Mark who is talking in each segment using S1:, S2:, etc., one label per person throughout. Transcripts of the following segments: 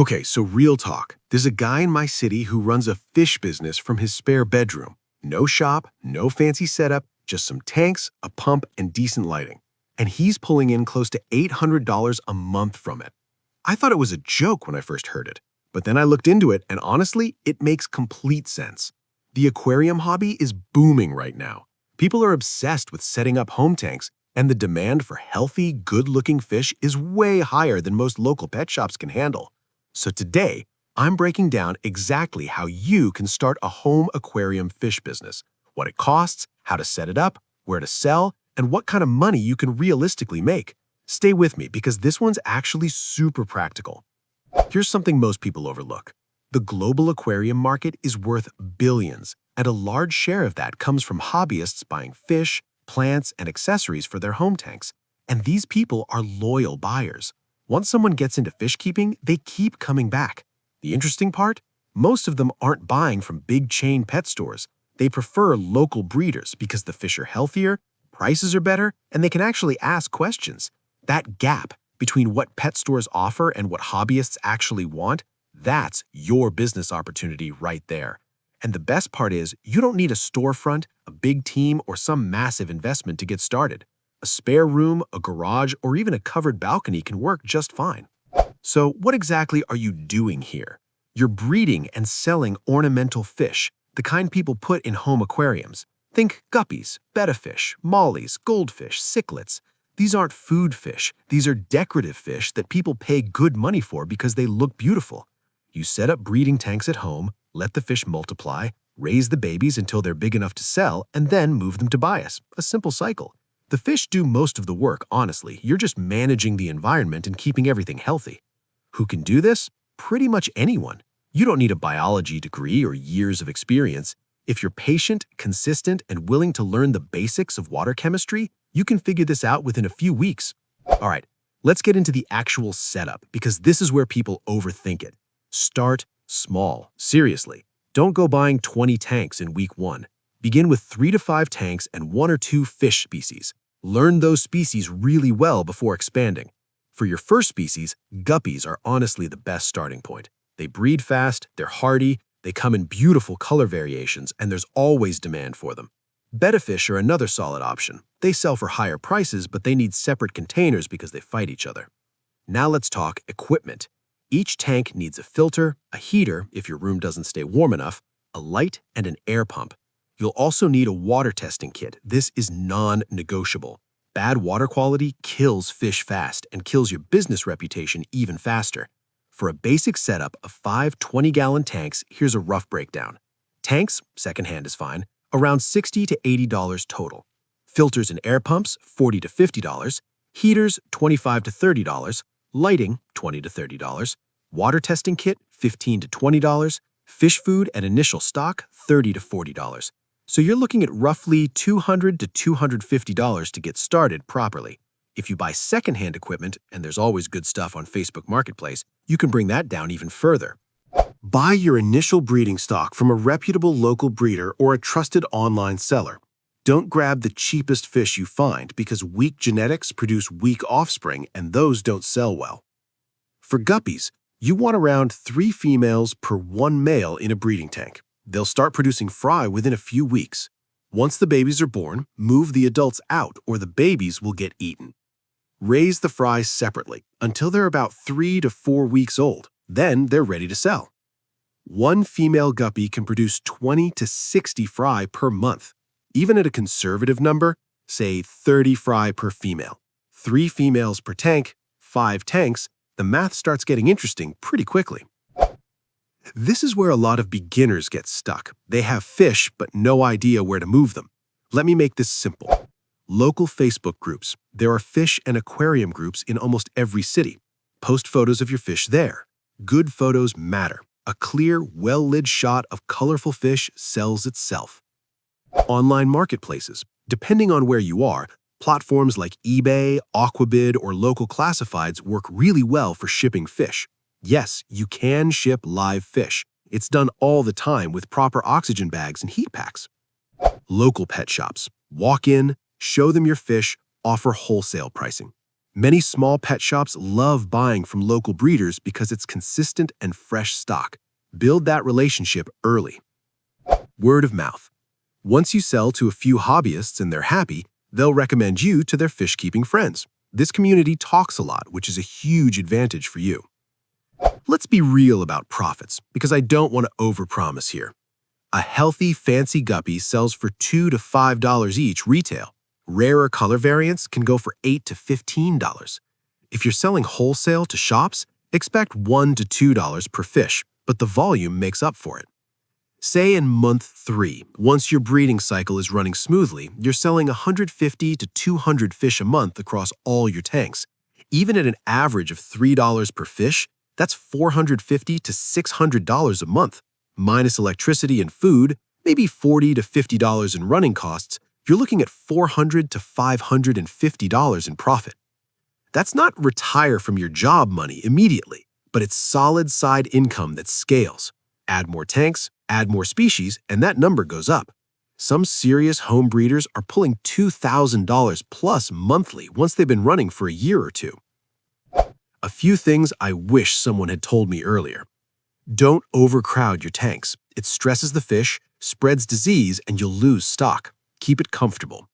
S1: Okay, so real talk. There's a guy in my city who runs a fish business from his spare bedroom. No shop, no fancy setup, just some tanks, a pump, and decent lighting. And he's pulling in close to $800 a month from it. I thought it was a joke when I first heard it, but then I looked into it, and honestly, it makes complete sense. The aquarium hobby is booming right now. People are obsessed with setting up home tanks, and the demand for healthy, good-looking fish is way higher than most local pet shops can handle. So today, I'm breaking down exactly how you can start a home aquarium fish business, what it costs, how to set it up, where to sell, and what kind of money you can realistically make. Stay with me because this one's actually super practical. Here's something most people overlook. The global aquarium market is worth billions, and a large share of that comes from hobbyists buying fish, plants, and accessories for their home tanks. And these people are loyal buyers. Once someone gets into fish keeping, they keep coming back. The interesting part? Most of them aren't buying from big chain pet stores. They prefer local breeders because the fish are healthier, prices are better, and they can actually ask questions. That gap between what pet stores offer and what hobbyists actually want, that's your business opportunity right there. And the best part is, you don't need a storefront, a big team, or some massive investment to get started. A spare room, a garage, or even a covered balcony can work just fine. So what exactly are you doing here? You're breeding and selling ornamental fish, the kind people put in home aquariums. Think guppies, betta fish, mollies, goldfish, cichlids. These aren't food fish. These are decorative fish that people pay good money for because they look beautiful. You set up breeding tanks at home, let the fish multiply, raise the babies until they're big enough to sell, and then move them to bias. A simple cycle. The fish do most of the work, honestly. You're just managing the environment and keeping everything healthy. Who can do this? Pretty much anyone. You don't need a biology degree or years of experience. If you're patient, consistent, and willing to learn the basics of water chemistry, you can figure this out within a few weeks. All right, let's get into the actual setup because this is where people overthink it. Start small. Seriously, don't go buying 20 tanks in week 1. Begin with 3 to 5 tanks and 1 or 2 fish species. Learn those species really well before expanding. For your first species, guppies are honestly the best starting point. They breed fast, they're hardy, they come in beautiful color variations, and there's always demand for them. Betta fish are another solid option. They sell for higher prices, but they need separate containers because they fight each other. Now let's talk equipment. Each tank needs a filter, a heater if your room doesn't stay warm enough, a light, and an air pump. You'll also need a water testing kit. This is non-negotiable. Bad water quality kills fish fast and kills your business reputation even faster. For a basic setup of 5 20-gallon tanks, here's a rough breakdown. Tanks, secondhand is fine, around $60 to $80 total. Filters and air pumps, $40 to $50. Heaters, $25 to $30. Lighting, $20 to $30. Water testing kit, $15 to $20. Fish food and initial stock, $30 to $40. So you're looking at roughly $200 to $250 to get started properly. If you buy secondhand equipment, and there's always good stuff on Facebook Marketplace, you can bring that down even further. Buy your initial breeding stock from a reputable local breeder or a trusted online seller. Don't grab the cheapest fish you find because weak genetics produce weak offspring and those don't sell well. For guppies, you want around 3 females per 1 male in a breeding tank. They'll start producing fry within a few weeks. Once the babies are born, move the adults out or the babies will get eaten. Raise the fry separately until they're about 3 to 4 weeks old. Then they're ready to sell. 1 female guppy can produce 20 to 60 fry per month. Even at a conservative number, say 30 fry per female. 3 females per tank, 5 tanks, the math starts getting interesting pretty quickly. This is where a lot of beginners get stuck. They have fish, but no idea where to move them. Let me make this simple. Local Facebook groups. There are fish and aquarium groups in almost every city. Post photos of your fish there. Good photos matter. A clear, well-lit shot of colorful fish sells itself. Online marketplaces. Depending on where you are, platforms like eBay, Aquabid, or local classifieds work really well for shipping fish. Yes, you can ship live fish. It's done all the time with proper oxygen bags and heat packs. Local pet shops. Walk in, show them your fish, offer wholesale pricing. Many small pet shops love buying from local breeders because it's consistent and fresh stock. Build that relationship early. Word of mouth. Once you sell to a few hobbyists and they're happy, they'll recommend you to their fish-keeping friends. This community talks a lot, which is a huge advantage for you. Let's be real about profits, because I don't want to overpromise here. A healthy, fancy guppy sells for $2 to $5 each retail. Rarer color variants can go for $8 to $15. If you're selling wholesale to shops, expect $1 to $2 per fish, but the volume makes up for it. Say in month 3, once your breeding cycle is running smoothly, you're selling 150 to 200 fish a month across all your tanks. Even at an average of $3 per fish, that's $450 to $600 a month. Minus electricity and food, maybe $40 to $50 in running costs, you're looking at $400 to $550 in profit. That's not retire from your job money immediately, but it's solid side income that scales. Add more tanks, add more species, and that number goes up. Some serious home breeders are pulling $2,000 plus monthly once they've been running for a year or two. A few things I wish someone had told me earlier. Don't overcrowd your tanks. It stresses the fish, spreads disease, and you'll lose stock. Keep it comfortable.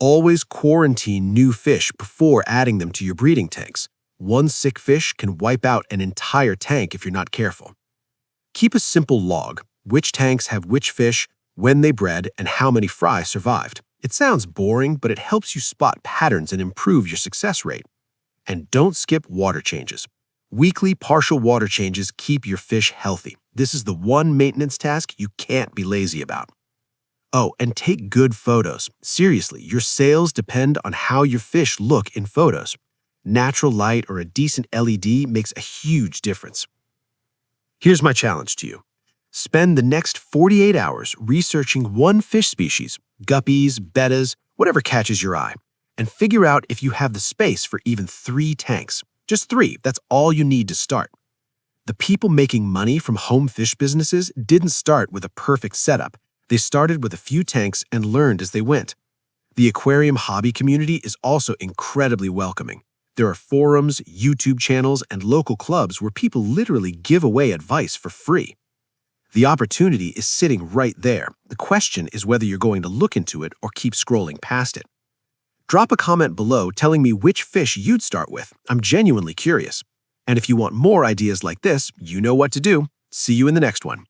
S1: Always quarantine new fish before adding them to your breeding tanks. One sick fish can wipe out an entire tank if you're not careful. Keep a simple log: which tanks have which fish, when they bred, and how many fry survived. It sounds boring, but it helps you spot patterns and improve your success rate. And don't skip water changes. Weekly partial water changes keep your fish healthy. This is the one maintenance task you can't be lazy about. Oh, and take good photos. Seriously, your sales depend on how your fish look in photos. Natural light or a decent LED makes a huge difference. Here's my challenge to you. Spend the next 48 hours researching one fish species, guppies, bettas, whatever catches your eye, and figure out if you have the space for even 3 tanks. Just 3, that's all you need to start. The people making money from home fish businesses didn't start with a perfect setup. They started with a few tanks and learned as they went. The aquarium hobby community is also incredibly welcoming. There are forums, YouTube channels, and local clubs where people literally give away advice for free. The opportunity is sitting right there. The question is whether you're going to look into it or keep scrolling past it. Drop a comment below telling me which fish you'd start with. I'm genuinely curious. And if you want more ideas like this, you know what to do. See you in the next one.